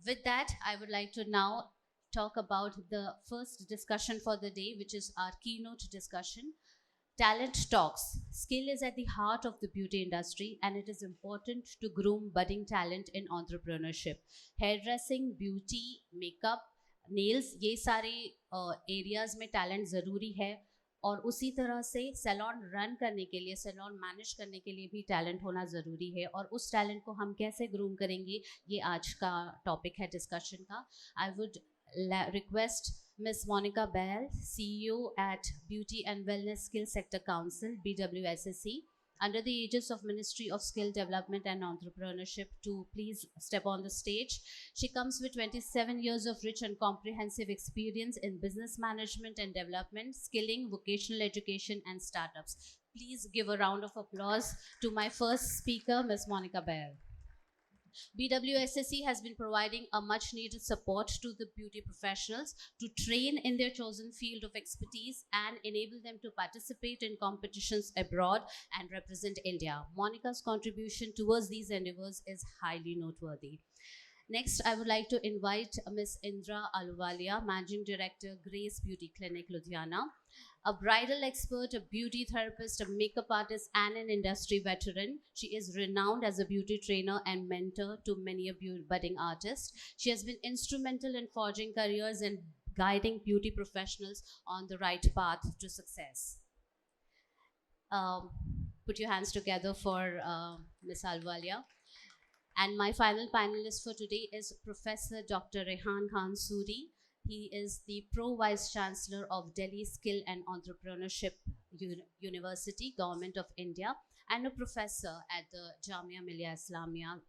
With that, I would like to now talk about the first discussion for the day, which is our keynote discussion. Talent talks. Skill is at the heart of the beauty industry, and it is important to groom budding talent in entrepreneurship. Hairdressing, beauty, makeup, nails, ये सारे areas में talent ज़रूरी है. और उसी तरह से salon run करने के लिए, सैलॉन मैनेज करने के लिए भी टैलेंट होना ज़रूरी है. और उस टैलेंट को हम कैसे ग्रूम करेंगे, ये आज का टॉपिक है डिस्कशन का. I would request Ms. Monica Bahl, CEO at Beauty and Wellness Skill Sector Council, BWSSC, under the aegis of Ministry of Skill Development and Entrepreneurship, to please step on the stage. She comes with 27 years of rich and comprehensive experience in business management and development, skilling, vocational education, and startups. Please give a round of applause to my first speaker, Ms. Monica Bahl. BWSSC has been providing a much needed support to the beauty professionals to train in their chosen field of expertise and enable them to participate in competitions abroad and represent India. Monica's contribution towards these endeavors is highly noteworthy. Next, I would like to invite Ms. Indira Ahluwalia, Managing Director, Grace Beauty Clinic, Ludhiana. A bridal expert, a beauty therapist, a makeup artist, and an industry veteran. She is renowned as a beauty trainer and mentor to many budding artists. She has been instrumental in forging careers and guiding beauty professionals on the right path to success. Put your hands together for Ms. Ahluwalia. And my final panelist for today is Professor Dr. Rehan Khan Suri. He is the Pro Vice Chancellor of Delhi Skill and Entrepreneurship University, Government of India, and a professor at the Jamia Millia Islamia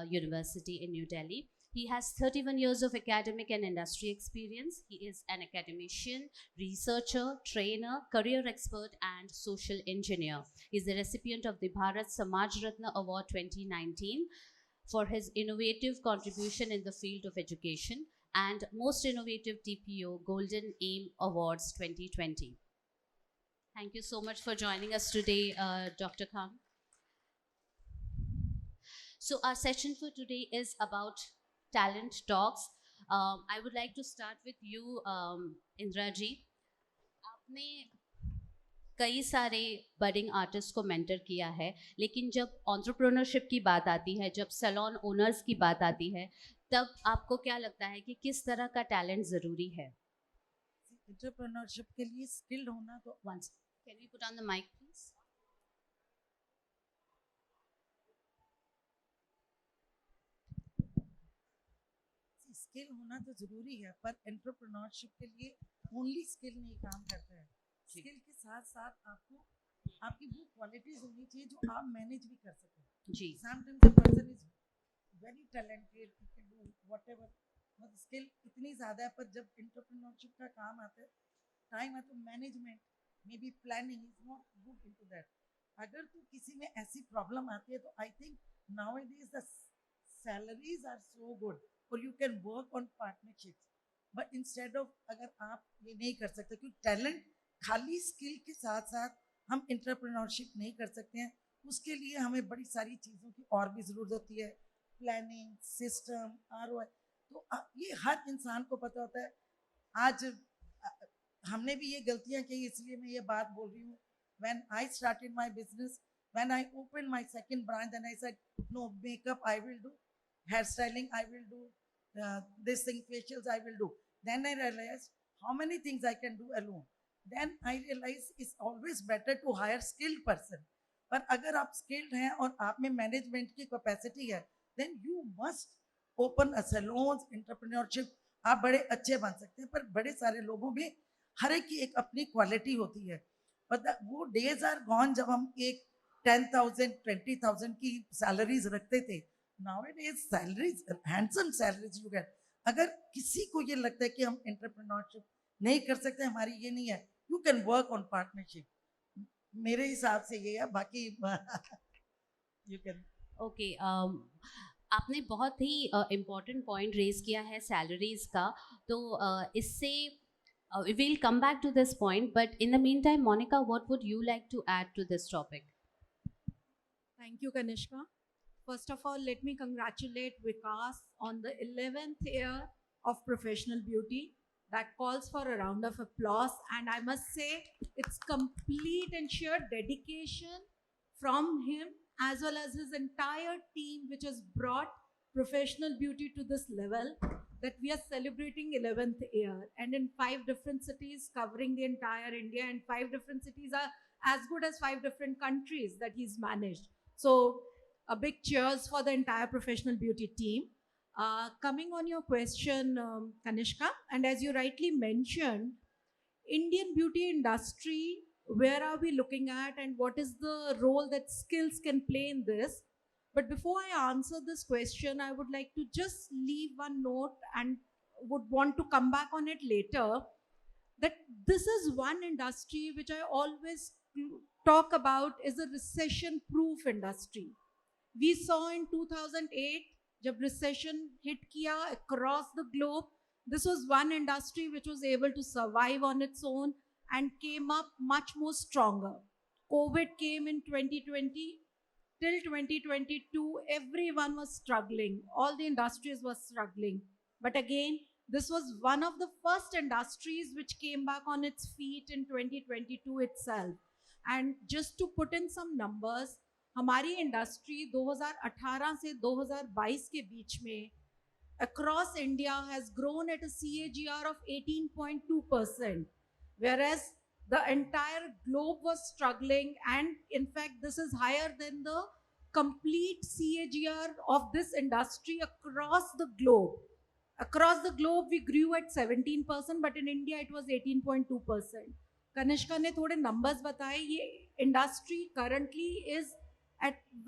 University in New Delhi. He has 31 years of academic and industry experience. He is an academician, researcher, trainer, career expert, and social engineer. He is the recipient of the Bharat Samaj Ratna Award 2019 for his innovative contribution in the field of education, and Most Innovative TPO Golden Aim Awards 2020. Thank you so much for joining us today, Dr. Khan. So our session for today is about talent talks. I would like to start with you, Indira ji. आपने कई सारे budding artist को mentor किया है, लेकिन जब entrepreneurship की बात आती है, जब सैलून ओनर्स की बात आती है, तब आपको क्या लगता है कि किस तरह का टैलेंट ज़रूरी है? एंटरप्रेन्योरशिप के लिए स्किल्ड होना तो Once, can we put on the mic, please? Skill होना तो ज़रूरी है, पर एंटरप्रेन्योरशिप के लिए ओनली स्किल नहीं काम करता है. स्किल के साथ साथ आपको आपकी वो क्वालिटीज होनी चाहिए जो आप मैनेज भी कर सकें. जी. Sometimes the person is very talented, he can do whatever, मतलब स्किल इतनी ज़्यादा है, पर जब एंटरप्रेन्योरशिप का काम आता है, टाइम है, तो management may be planning is not good into that. अगर तो किसी में ऐसी प्रॉब्लम आती है, तो I think nowadays the salaries are so good और you can work on partnerships. But instead of, अगर आप ये नहीं कर सकते, क्योंकि टैलेंट खाली स्किल के साथ साथ हम एंटरप्रेन्योरशिप नहीं कर सकते हैं. उसके लिए हमें बड़ी सारी चीज़ों की और भी ज़रूरत होती है, प्लानिंग, सिस्टम, ROI. तो ये हर इंसान को पता होता है. आज हमने भी ये गलतियाँ की, इसलिए मैं ये बात बोल रही हूँ. When I started my business, when I opened my second branch, then I said, no, makeup I will do, hairstyling I will do, this thing, facials I will do. Then I realized how many things I can do alone. Then I realized it's always better to hire skilled person. पर अगर आप skilled हैं और आप में management की capacity है, then you must open a salons, entrepreneurship. आप बड़े अच्छे बन सकते हैं, पर बड़े सारे लोगों में हर एक की एक अपनी क्वालिटी होती है. पर वो डेज आर गॉन जब हम एक 10,000, 20,000 की सैलरीज रखते थे. Nowadays salaries, handsome salaries you get. अगर किसी को ये लगता है कि हम एंटरप्रेन्योरशिप नहीं कर सकते, हमारी ये नहीं है, you can work on partnership. मेरे हिसाब से ये है, बाकी यू कैन. ओके, आपने बहुत ही इम्पोर्टेंट पॉइंट रेज किया है सैलरीज का. तो इससे we'll come back to this point, but in the meantime, Monica, what would you like to add to this topic? Thank you, Kanishka. First of all, let me congratulate Vikas on the 11th year of professional beauty. That calls for a round of applause. And I must say, it's complete and sheer dedication from him as well as his entire team, which has brought professional beauty to this level that we are celebrating 11th year. And in 5 different cities covering the entire India, and 5 different cities are as good as 5 different countries that he's managed. So a big cheers for the entire professional beauty team. Coming on your question, Kanishka, and as you rightly mentioned, Indian beauty industry, where are we looking at and what is the role that skills can play in this? But before I answer this question, I would like to just leave one note and would want to come back on it later, that this is one industry which I always talk about is a recession proof industry. We saw in 2008, जब recession hit किया across the globe, this was one industry which was able to survive on its own and came up much more stronger. COVID came in 2020. Till 2022, everyone was struggling. All the industries were struggling. But again, this was one of the first industries which came back on its feet in 2022 itself. And just to put in some numbers, हमारी industry 2018 से 2022 के बीच में across India has grown at a CAGR of 18.2%, whereas the entire globe was struggling, and in fact this is higher than the complete CAGR of this industry across the globe. Across the globe we grew at 17%, but in India it was 18.2%. Kanishka ने थोड़े numbers बताए. ये industry currently is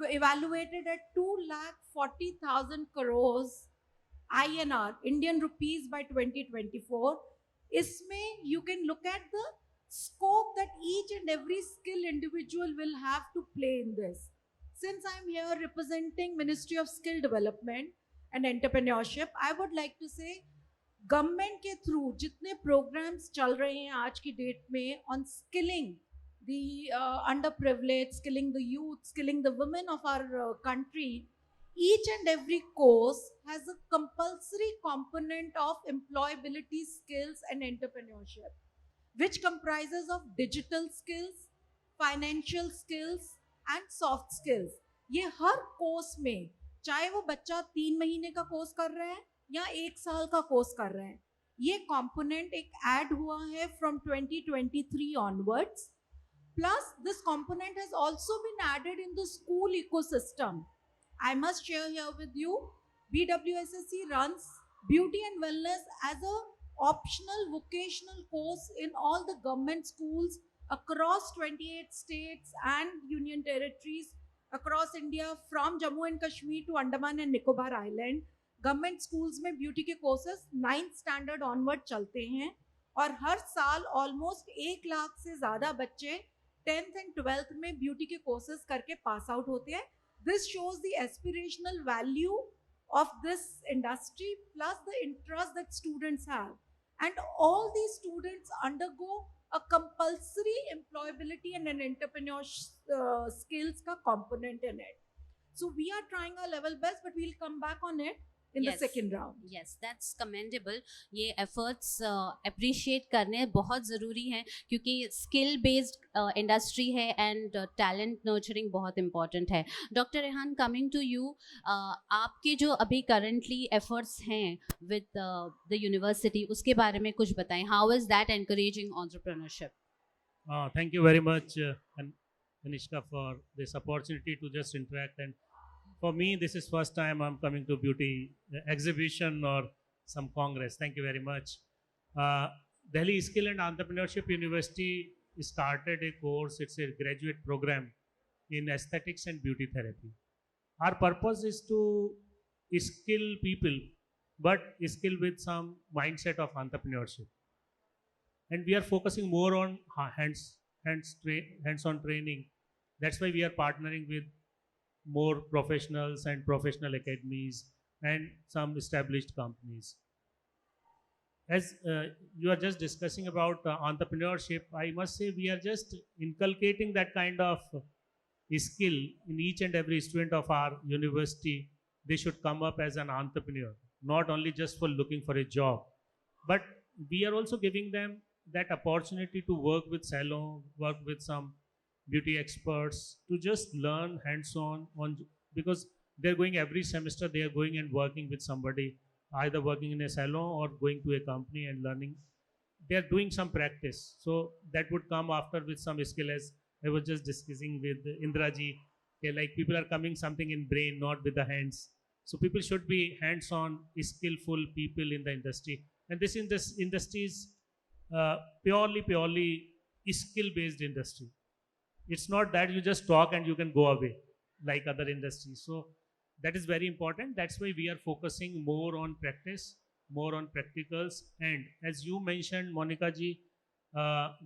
evaluated at 2,40,000 crores INR, Indian rupees, by 2024. Isme you can look at the scope that each and every skilled individual will have to play in this. Since I'm here representing Ministry of Skill Development and Entrepreneurship, I would like to say government के through जितने programs चल रहे हैं आज की date में on skilling the underprivileged, skilling the youth, skilling the women of our country, each and every course has a compulsory component of employability skills and entrepreneurship, which comprises of digital skills, financial skills and soft skills. ये हर course में, चाहे वो बच्चा 3 महीने का course कर रहा है या 1 साल का कोर्स कर रहा है, ये component एक add हुआ है from 2023 onwards. Plus, this component has also been added in the school ecosystem. I must share here with you, BWSSC runs beauty and wellness as a optional vocational course in all the government schools across 28 states and union territories across India, from Jammu and Kashmir to Andaman and Nicobar Island. Government schools में beauty के courses 9th standard onward चलते हैं और हर साल almost 1 lakh से ज़्यादा बच्चे 10th and 12th में beauty के courses करके pass out होते हैं. This shows the aspirational value of this industry plus the interest that students have. And all these students undergo a compulsory employability and an entrepreneurship skills ka component in it. So we are trying our level best, but we'll come back on it in the second round. Yes, that's commendable. ये efforts appreciate करने बहुत ज़रूरी हैं क्योंकि skill based industry है and talent nurturing बहुत important है. Dr. Rehan, coming to you, आपके जो अभी currently efforts हैं with the university, उसके बारे में कुछ बताएं. How is that encouraging entrepreneurship? Thank you very much, Kanishka, for this opportunity to just interact. And for me, this is first time I'm coming to beauty exhibition or some congress. Thank you very much. Delhi Skill and Entrepreneurship University started a course. It's a graduate program in aesthetics and beauty therapy. Our purpose is to skill people, but skill with some mindset of entrepreneurship. And we are focusing more on hands-on training. That's why we are partnering with more professionals and professional academies and some established companies. As you are just discussing about entrepreneurship, I must say we are just inculcating that kind of skill in each and every student of our university. They should come up as an entrepreneur, not only just for looking for a job, but we are also giving them that opportunity to work with Salon, work with some beauty experts, to just learn hands-on on, because they're going every semester, they are going and working with somebody, either working in a salon or going to a company and learning. They're doing some practice. So that would come after with some skill, as I was just discussing with Indra ji. Okay, like people are coming something in brain, not with the hands. So people should be hands-on, skillful people in the industry. And this industry is purely skill-based industry. It's not that you just talk and you can go away like other industries. So that is very important. That's why we are focusing more on practice, more on practicals. And as you mentioned, Monica ji,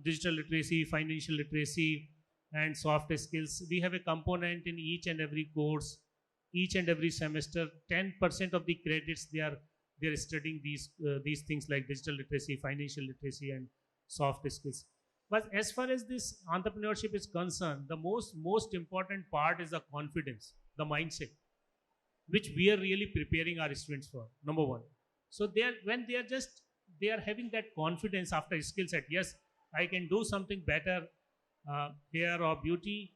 digital literacy, financial literacy, and soft skills, we have a component in each and every course, each and every semester. 10% of the credits they are studying these things like digital literacy, financial literacy, and soft skills. But as far as this entrepreneurship is concerned, the most important part is the confidence, the mindset, which we are really preparing our students for. Number one, so they are having that confidence after skill set. Yes, I can do something better, hair or beauty.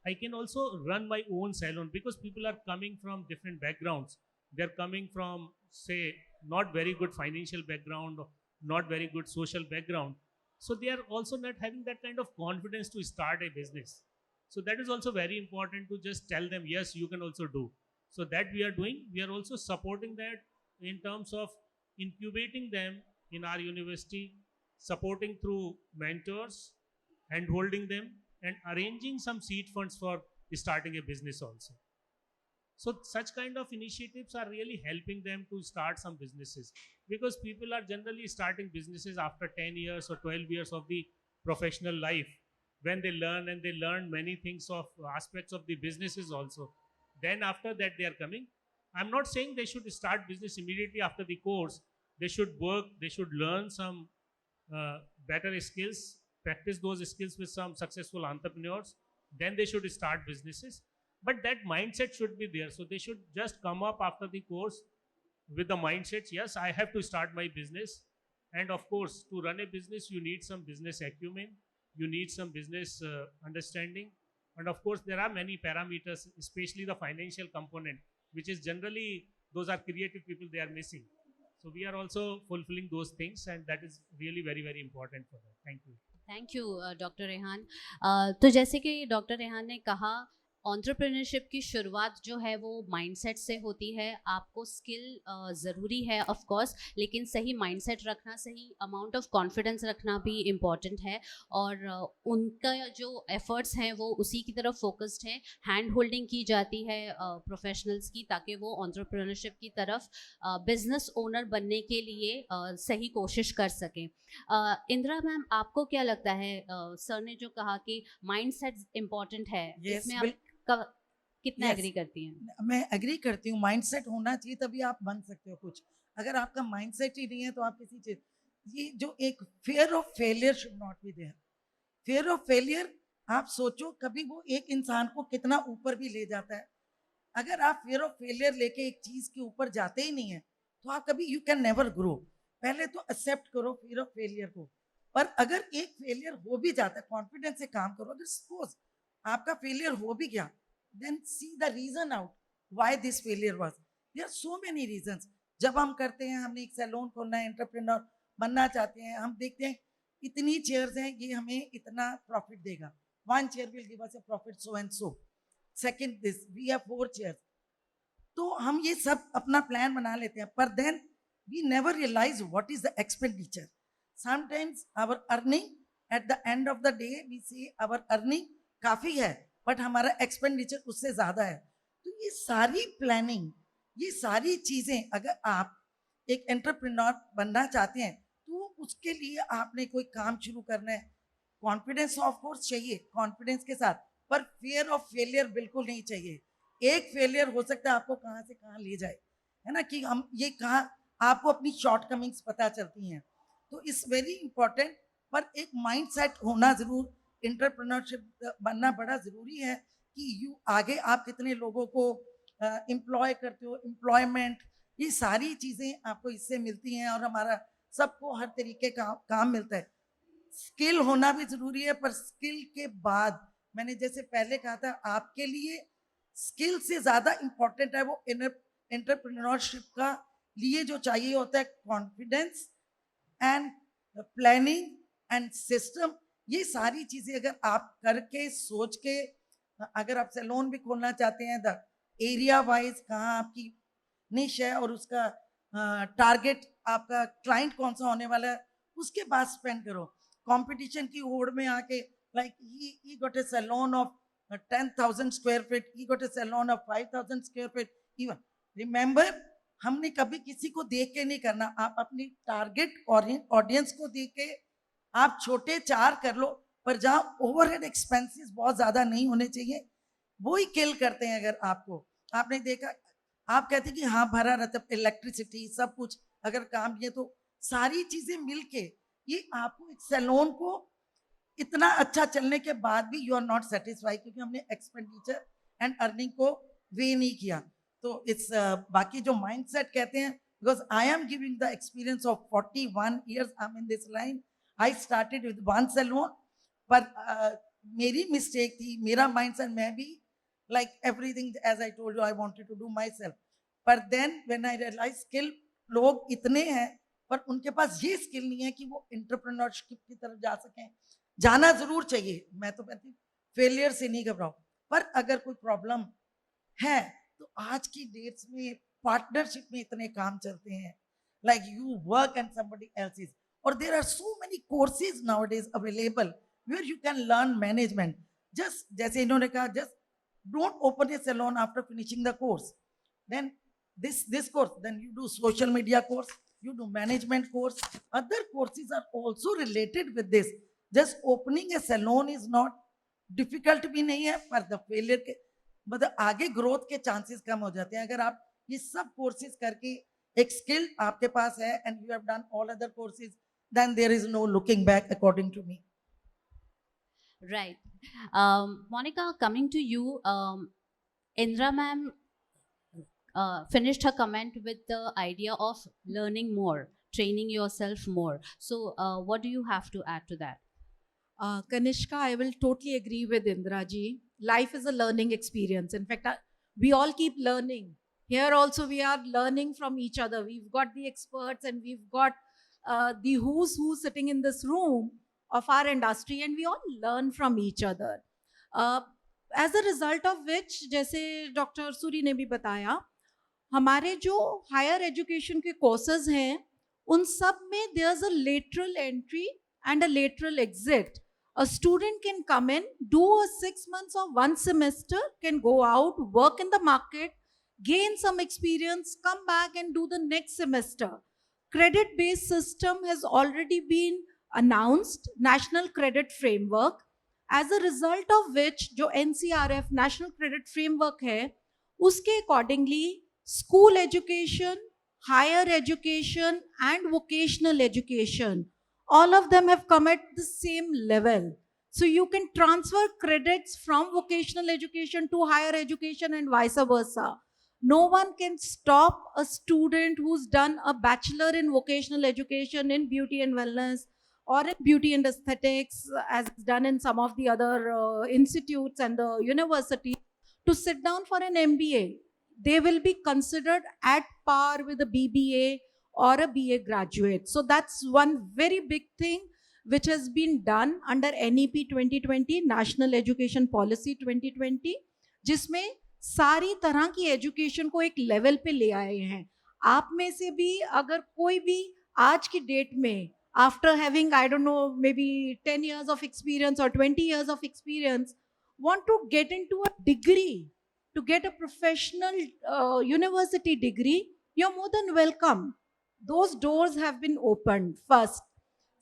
I can also run my own salon, because people are coming from different backgrounds. They're coming from, say, not very good financial background, not very good social background. So they are also not having that kind of confidence to start a business. So that is also very important, to just tell them, yes, you can also do. So that we are doing. We are also supporting that in terms of incubating them in our university, supporting through mentors, and holding them, and arranging some seed funds for starting a business also. So such kind of initiatives are really helping them to start some businesses, because people are generally starting businesses after 10 years or 12 years of the professional life, when they learn, and they learn many things of aspects of the businesses also. Then after that they are coming. I'm not saying they should start business immediately after the course. They should work, they should learn some better skills, practice those skills with some successful entrepreneurs. Then they should start businesses. But that mindset should be there. So they should just come up after the course with the mindset, yes, I have to start my business. And of course, to run a business, you need some business acumen, you need some business understanding. And of course, there are many parameters, especially the financial component, which is generally, those are creative people, they are missing. So we are also fulfilling those things, and that is really very important for them. Thank you. Thank you doctor Rehan. तो जैसे कि doctor Rehan ने कहा, entrepreneurship की शुरुआत जो है वो माइंडसेट से होती है. आपको स्किल ज़रूरी है ऑफ कोर्स, लेकिन सही माइंडसेट रखना, सही अमाउंट ऑफ कॉन्फिडेंस रखना भी इम्पॉर्टेंट है. और उनका जो एफर्ट्स हैं वो उसी की तरफ फोकस्ड है. हैंड होल्डिंग की जाती है प्रोफेशनल्स की, ताकि वो एंटरप्रेन्योरशिप की तरफ बिजनेस ओनर बनने के लिए सही कोशिश कर सकें. इंदिरा मैम, आपको क्या लगता है, सर ने जो कहा कि माइंडसेट इम्पॉर्टेंट है, इसमें आप कितना एग्री करती हैं? मैं एग्री करती हूँ, माइंडसेट होना चाहिए, तभी आप बन सकते हो कुछ. अगर आपका माइंडसेट ही नहीं है तो आप किसी चीज, ये जो एक fear of failure should not be there. Fear of failure, आप सोचो कभी वो एक इंसान को कितना ऊपर भी ले जाता है. अगर आप फियर ऑफ फेलियर लेके एक चीज के ऊपर जाते ही नहीं है तो आप कभी, यू कैन नेवर ग्रो. पहले तो एक्सेप्ट करो फियर ऑफ फेलियर को. पर अगर एक फेलियर हो भी जाता है, कॉन्फिडेंस से काम करो. अगर सपोज आपका फेलियर हो भी गया, then see the reason out why this failure was. There are so many reasons. जब हम करते हैं, हमने एक सैलून खोलना है, एंटरप्रेन्योर बनना चाहते हैं, हम देखते हैं इतनी चेयर्स हैं, ये हमें इतना प्रॉफिट देगा. One chair will give us a profit so and so. Second, this we have 4 chairs. तो हम ये सब अपना प्लान बना लेते हैं, पर then we never realize what is the expenditure. Sometimes our earning at the end of the day we say our earning काफी है, बट हमारा एक्सपेंडिचर उससे ज्यादा है. तो ये सारी प्लानिंग, ये सारी चीजें, अगर आप एक एंटरप्रेन्योर बनना चाहते हैं तो उसके लिए आपने कोई काम शुरू करना है. कॉन्फिडेंस ऑफ कोर्स चाहिए, कॉन्फिडेंस के साथ, पर फियर ऑफ फेलियर बिल्कुल नहीं चाहिए. एक फेलियर हो सकता है आपको कहाँ से कहाँ ले जाए, है ना, कि हम ये कहाँ, आपको अपनी शॉर्टकमिंग्स पता चलती हैं. तो इट्स वेरी इंपॉर्टेंट. पर एक माइंड सेट होना जरूर, एंटरप्रेन्योरशिप बनना बड़ा ज़रूरी है कि यू आगे आप कितने लोगों को एम्प्लॉय करते हो, एम्प्लॉयमेंट, ये सारी चीज़ें आपको इससे मिलती हैं और हमारा सबको हर तरीके का काम मिलता है। स्किल होना भी जरूरी है, पर स्किल के बाद मैंने जैसे पहले कहा था, आपके लिए स्किल से ज्यादा इंपॉर्टेंट है वो एंटरप्रेन्योरशिप का लिए जो चाहिए होता है confidence and planning and system. ये सारी चीजें अगर आप करके सोच के, अगर आप सैलून भी खोलना चाहते हैं, द एरिया वाइज कहाँ आपकी निश है और उसका टारगेट आपका क्लाइंट कौन सा होने वाला है, उसके बाद स्पेंड करो। कंपटीशन की होड़ में आके like he got a salon of 10,000 square feet, he got a salon of 5,000 square feet even. Remember, हमने कभी किसी को देख के नहीं करना, आप अपनी टारगेट ऑडियंस को देख के आप छोटे 4 कर लो, पर जहां ओवरहेड एक्सपेंसेस बहुत ज्यादा नहीं होने चाहिए, वो ही किल करते हैं। अगर आपने देखा, आप कहते हैं कि हाँ भरा रहता, इलेक्ट्रिसिटी सब कुछ अगर काम किए तो सारी चीजें मिलके ये आपको एक सैलून को इतना अच्छा चलने के बाद भी यू आर नॉट सेटिस्फाइड, क्योंकि हमने एक्सपेंडिचर एंड अर्निंग को वे नहीं किया। तो इट्स बाकी जो माइंडसेट कहते हैं, because I am giving the experience of 41 years I am in this line. I started with one salon, पर मेरी मिस्टेक थी, मेरा माइंडसेट, मैं भी like everything as I told you I wanted to do myself, but then when I realized skill लोग इतने हैं पर उनके पास ये स्किल नहीं है कि वो एंटरप्रेन्योरशिप की तरफ जा सकें। जाना जरूर चाहिए, मैं तो कहती हूँ फेलियर से नहीं घबराओ, पर अगर कोई प्रॉब्लम है तो आज की डेट्स में पार्टनरशिप में इतने काम चलते हैं, like you work and somebody else is, or there are so many courses nowadays available where you can learn management. just जैसे इन्होंने कहा, just don't open a salon after finishing the course, then this course, then you do social media course, you do management course, other courses are also related with this. Just opening a salon is not difficult भी नहीं है, पर the failure के मतलब आगे growth के chances कम हो जाते हैं। अगर आप ये सब कोर्सेज करके एक स्किल आपके पास है and you have done all other courses, then there is no looking back according to me. Right. Monica, coming to you, Indra ma'am finished her comment with the idea of learning more, training yourself more. So what do you have to add to that? Kanishka, I will totally agree with Indra ji. Life is a learning experience. In fact, we all keep learning. Here also we are learning from each other. We've got the experts and we've got the who's who sitting in this room of our industry, and we all learn from each other. As a result of which, जैसे doctor Suri ने भी बताया, हमारे जो higher education के courses हैं उन सब में there's a lateral entry and a lateral exit. A student can come in, do a 6 months or 1 semester, can go out, work in the market, gain some experience, come back and do the next semester. Credit-based system has already been announced, National Credit Framework, as a result of which जो NCRF National Credit Framework है, उसके accordingly school education, higher education and vocational education, all of them have come at the same level. So you can transfer credits from vocational education to higher education and vice versa. No one can stop a student who's done a bachelor in vocational education in beauty and wellness or in beauty and aesthetics, as it's done in some of the other institutes and the university, to sit down for an MBA. They will be considered at par with a BBA or a BA graduate. So that's one very big thing which has been done under NEP 2020, National Education Policy 2020, जिसमें सारी तरह की education को एक level पे ले आए हैं। आप में से भी अगर कोई भी आज की डेट में after having, I don't know, maybe 10 years of experience or 20 years of experience, want to get into a degree, to get a professional university degree, you're more than welcome. Those doors have been opened first.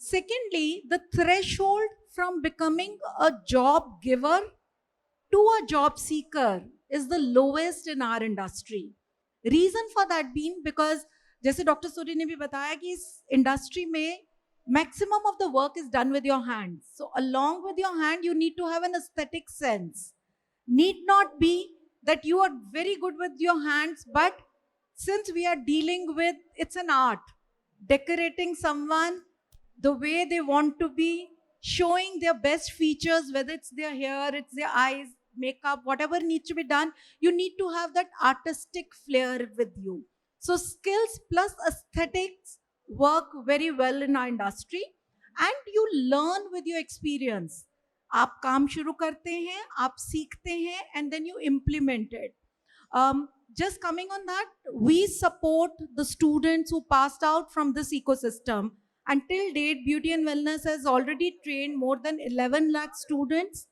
Secondly, the threshold from becoming a job giver to a job seeker is the lowest in our industry. Reason for that being because, जैसे doctor Suri ने भी बताया कि इस industry में maximum of the work is done with your hands. So along with your hand, you need to have an aesthetic sense. need not be that you are very good with your hands, but since we are dealing with, it's an art, decorating someone the way they want to be, showing their best features, whether it's their hair, it's their eyes, makeup, whatever needs to be done, you need to have that artistic flair with you. So skills plus aesthetics work very well in our industry, and you learn with your experience. आप काम शुरू करते हैं, आप सीखते हैं, and then you implement it. Just coming on that, we support the students who passed out from this ecosystem. Until date, Beauty and Wellness has already trained more than 11 lakh students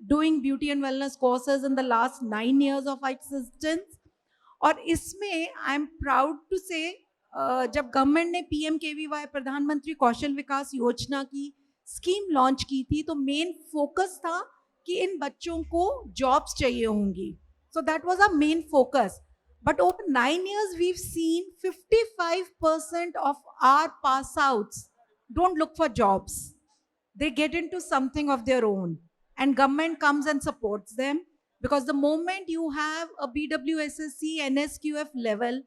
doing beauty and wellness courses in the last 9 years of existence. और इसमें I am proud to से जब government ने PMKVY प्रधानमंत्री कौशल विकास योजना की scheme launch की थी, तो मेन फोकस था कि इन बच्चों को जॉब्स चाहिए होंगी. So that was our main focus. But over 9 years, we've seen 55% of our pass outs don't look for jobs. They get into something of their own, and government comes and supports them, because the moment you have a BWSSC NSQF level,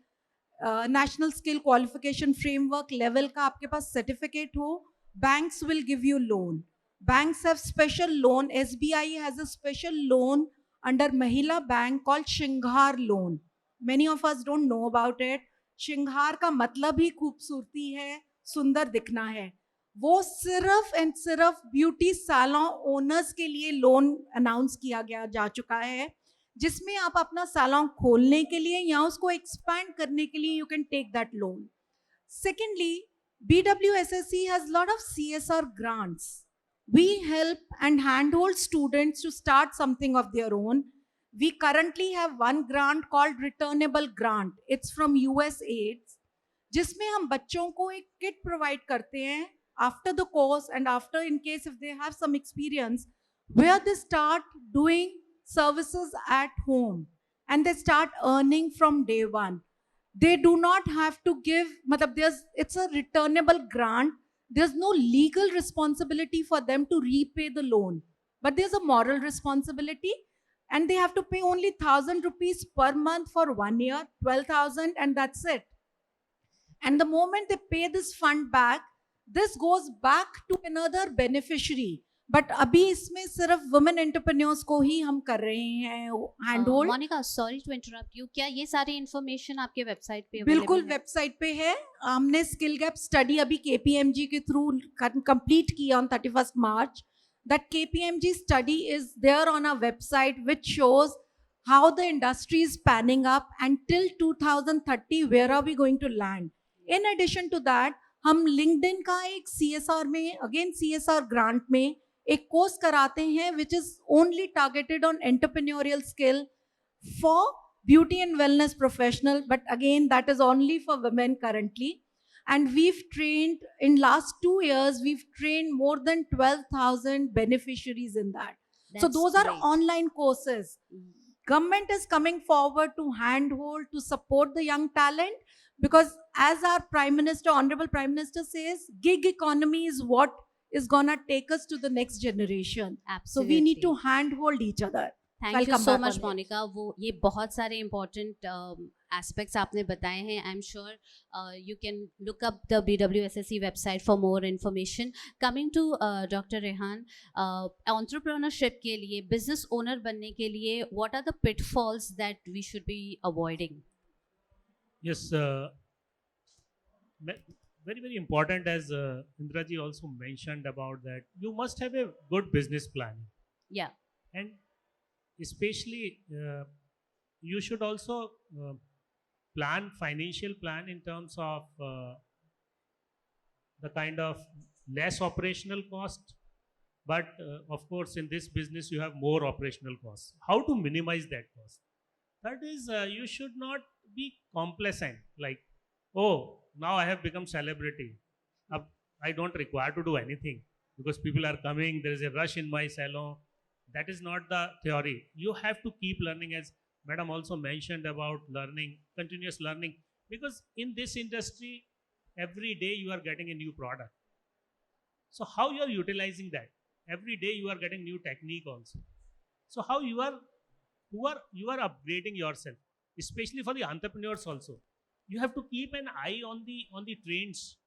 National Skill Qualification Framework level का आपके पास certificate हो, banks will give you loan. Banks have special loan. SBI has a special loan under Mahila Bank called Shinghar loan. Many of us don't know about it. Shinghar का मतलब ही खूबसूरती है, सुंदर दिखना है. वो सिर्फ एंड सिर्फ ब्यूटी सैलून ओनर्स के लिए लोन अनाउंस किया गया जा चुका है, जिसमें आप अपना सैलून खोलने के लिए या उसको एक्सपैंड करने के लिए you can take that loan. Secondly, BWSSC has lot of CSR grants. We help and handhold students to start something of their own. We currently have one grant called Returnable Grant. It's from USAID, जिसमें हम बच्चों को एक kit provide करते हैं after the course and after, in case if they have some experience, where they start doing services at home and they start earning from day one. They do not have to give, it's a returnable grant. There's no legal responsibility for them to repay the loan, but there's a moral responsibility, and they have to pay only 1,000 rupees per month for 1 year, 12,000, and that's it. And the moment they pay this fund back, this goes back to another beneficiary. But अभी इसमें सिर्फ women entrepreneurs को ही हम कर रहे हैं handhold. Monica, sorry to interrupt you. क्या ये सारी information आपके website पे बिल्कुल available है? वेबसाइट पे है. हमने स्किल गैप स्टडी अभी KPMG के थ्रू कंप्लीट किया on 31st March. That KPMG study is there on our website, which shows how the industry is panning up, and till 2030 where are we going to land. In addition to that, हम LinkedIn का एक CSR में, again CSR grant में एक course कराते हैं which is only targeted on entrepreneurial skill for beauty and wellness professional, but again that is only for women currently. And we've trained, in last 2 years, we've trained more than 12,000 beneficiaries in that. So That's those are great. online courses. Government is coming forward to handhold, to support the young talent, because as our Prime Minister, Honorable Prime Minister says, gig economy is what is gonna take us to the next generation. So we need to handhold each other. Thank I'll you come so back much, on it. Monica. वो ये बहुत सारे important aspects आपने बताए हैं. I'm sure you can look up the BWSSC website for more information. Coming to Dr. Rehan, entrepreneurship के लिए, business owner बनने के लिए, what are the pitfalls that we should be avoiding? Yes, very, very important, as Indira ji also mentioned about that. You must have a good business plan. Yeah. And especially, you should also financial plan in terms of the kind of less operational cost. But of course, in this business, you have more operational costs. How to minimize that cost? That is, you should not be complacent, like, oh, now I have become celebrity. I don't require to do anything because people are coming, there is a rush in my salon. That is not the theory. You have to keep learning, as Madam also mentioned about learning, continuous learning, because in this industry, every day you are getting a new product. So how you are utilizing that? Every day you are getting new technique also. So how you are you are upgrading yourself, especially for the entrepreneurs also. You have to keep an eye on the trends,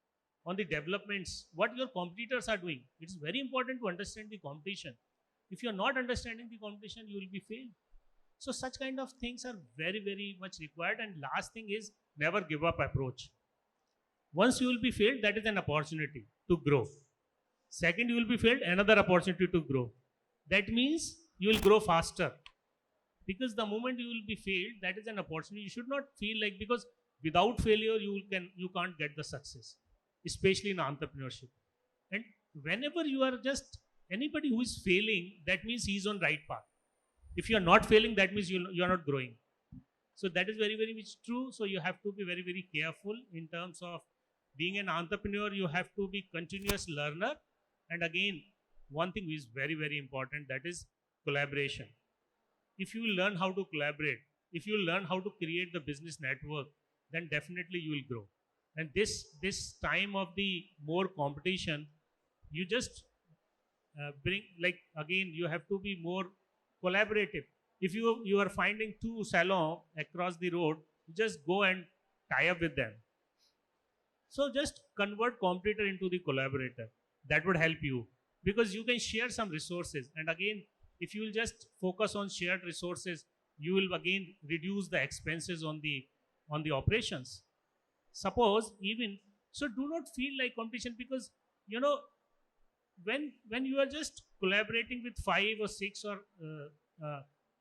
on the developments, what your competitors are doing. It's very important to understand the competition. If you're not understanding the competition, you will be failed. So such kind of things are very, very much required. And last thing is never give up approach. Once you will be failed, that is an opportunity to grow. Second, you will be failed, another opportunity to grow. That means you will grow faster. Because the moment you will be failed, that is an opportunity. You should not feel like, because without failure, you can't get the success, especially in entrepreneurship. And whenever you are just anybody who is failing, that means he is on right path. If you are not failing, that means you are not growing. So that is very, very much true. So you have to be very, very careful in terms of being an entrepreneur. You have to be continuous learner. And again, one thing is very, very important, that is collaboration. If you learn how to collaborate, if you learn how to create the business network, then definitely you will grow. And this time of the more competition, you just bring, like, again, you have to be more collaborative. If you are finding two salon across the road, you just go and tie up with them. So just convert competitor into the collaborator. That would help you, because you can share some resources. And again, if you will just focus on shared resources, you will again reduce the expenses on the operations. Suppose even, so do not feel like competition, because when you are just collaborating with 5 or 6 or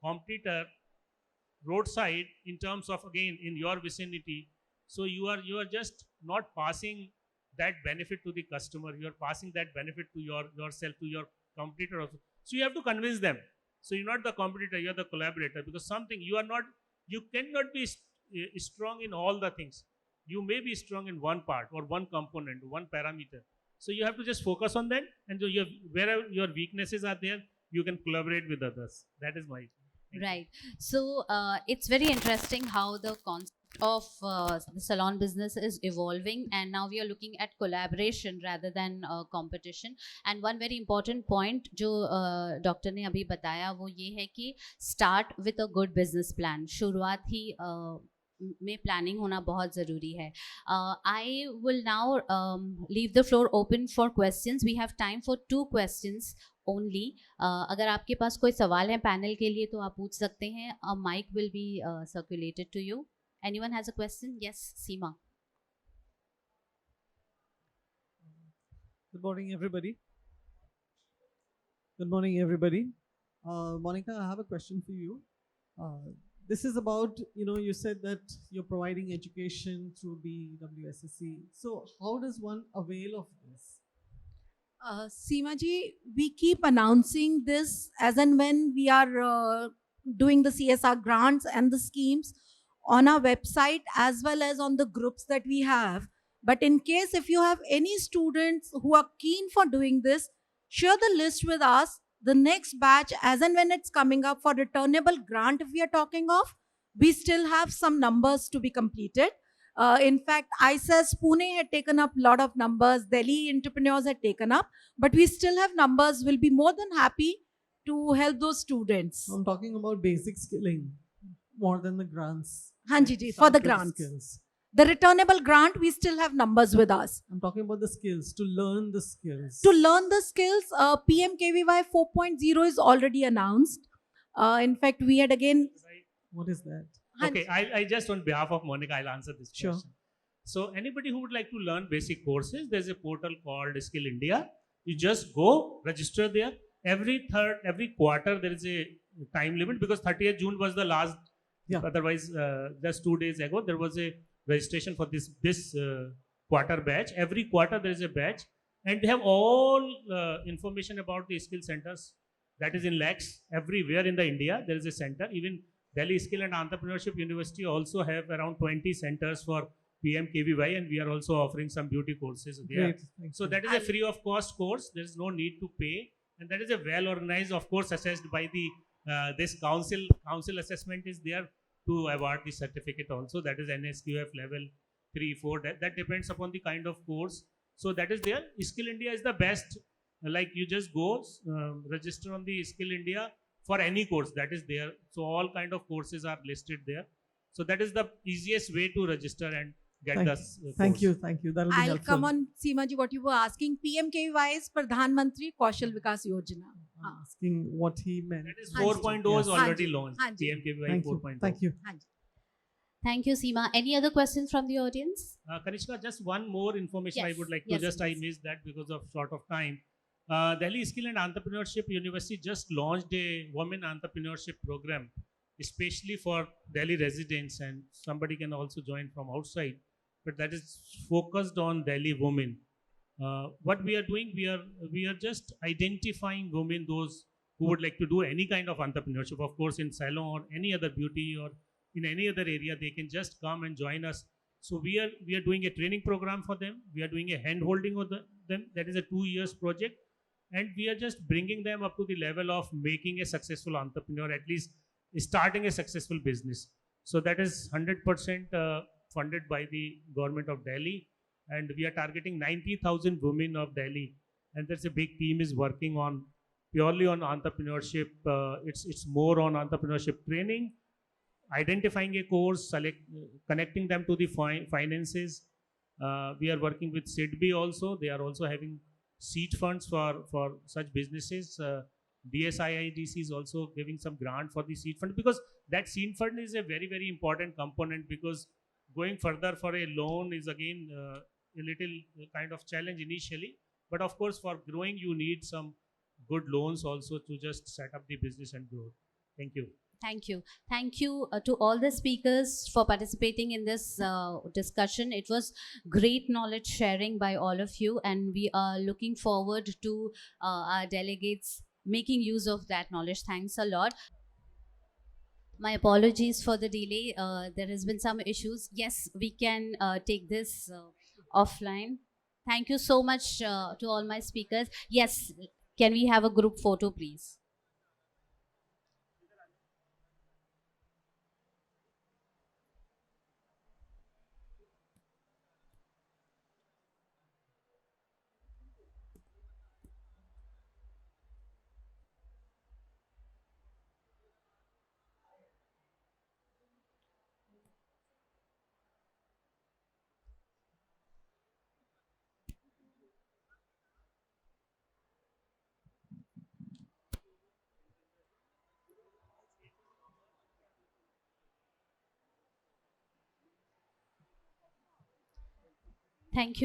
competitor roadside, in terms of, again, in your vicinity, so you are just not passing that benefit to the customer, you are passing that benefit to yourself, to your competitor also. So you have to convince them. So you're not the competitor, you're the collaborator, because something you cannot be strong in all the things. You may be strong in one part or one component, one parameter. So you have to just focus on that, and so wherever your weaknesses are there, you can collaborate with others. That is my Right. So it's very interesting how the concept of the salon business is evolving, and now we are looking at collaboration rather than competition. And one very important point जो doctor ने अभी बताया वो ये है कि start with a good business plan. शुरुआत ही में प्लानिंग होना बहुत ज़रूरी है. I will now leave the floor open for questions. We have time for 2 questions only. अगर आपके पास कोई सवाल है पैनल के लिए तो आप पूछ सकते हैं. A mic will be circulated to you. Anyone has a question? Yes, Seema. Good morning, everybody. Good morning, everybody. Monica, I have a question for you. This is about, you said that you're providing education through BWSSC. So how does one avail of this? Seema ji, we keep announcing this as and when we are doing the CSR grants and the schemes on our website as well as on the groups that we have. But in case if you have any students who are keen for doing this, share the list with us. The next batch, as and when it's coming up for returnable grant, if we are talking of, we still have some numbers to be completed. In fact, ISAS Pune had taken up a lot of numbers, Delhi entrepreneurs had taken up, but we still have numbers. We'll be more than happy to help those students. I'm talking about basic skilling more than the grants. Hanji ji, for the grants. Skills. The returnable grant, we still have numbers with us. I'm talking about the skills, to learn the skills. To learn the skills, PMKVY 4.0 is already announced. In fact, we had again... What is that? Okay, I just on behalf of Monica, I'll answer this question. Sure. So anybody who would like to learn basic courses, there's a portal called Skill India. You just go, register there. Every quarter, there is a time limit, because 30th June was the last. Yeah. Otherwise, just 2 days ago, there was a registration for this quarter batch. Every quarter, there is a batch. And they have all information about the skill centers. That is in lakhs. Everywhere in the India, there is a center. Even Delhi Skill and Entrepreneurship University also have around 20 centers for PMKVY, and we are also offering some beauty courses there. Great. So that is a free of cost course. There is no need to pay, and that is a well organized, of course, assessed by the this council. Council assessment is there to award the certificate also. That is NSQF level 3, 4. That depends upon the kind of course. So that is there. Skill India is the best. Like you just go register on the Skill India for any course that is there. So all kind of courses are listed there. So that is the easiest way to register and get Thank, this thank course. you, thank you. That'll be I'll helpful. come on, Seema ji, what you were asking. PMKY is Pradhan Mantri Kaushal Vikas Yojana. I'm asking what he meant. That is Haan ji. 4.0 is Yes. already Haan ji. launched. Haan ji. PMKVY Thank you, 4.0. thank you. Haan ji. Thank you, Seema. Any other questions from the audience? Kanishka, just one more information I Yes, would like to yes, just, I please. missed that because of short of time. Delhi Skill and Entrepreneurship University just launched a women entrepreneurship program, especially for Delhi residents, and somebody can also join from outside, but that is focused on Delhi women. What we are doing, we are just identifying women, those who would like to do any kind of entrepreneurship, of course, in salon or any other beauty or in any other area, they can just come and join us. So we are doing a training program for them. We are doing a hand holding of them. That is a 2 years project, and we are just bringing them up to the level of making a successful entrepreneur, at least starting a successful business. So that is 100% funded by the government of Delhi, and we are targeting 90,000 women of Delhi, and that's a big team is working on purely on entrepreneurship. It's more on entrepreneurship training, identifying a course, connecting them to the finances. We are working with SIDBI also. They are also having seed funds for such businesses. DSIIDC is also giving some grant for the seed fund, because that seed fund is a very, very important component, because going further for a loan is again a little kind of challenge initially. But of course, for growing, you need some good loans also to just set up the business and grow. Thank you. Thank you. Thank you to all the speakers for participating in this discussion. It was great knowledge sharing by all of you, and we are looking forward to our delegates making use of that knowledge. Thanks a lot. My apologies for the delay. There has been some issues. Yes, we can take this offline. Thank you so much to all my speakers. Yes, can we have a group photo, please? Thank you.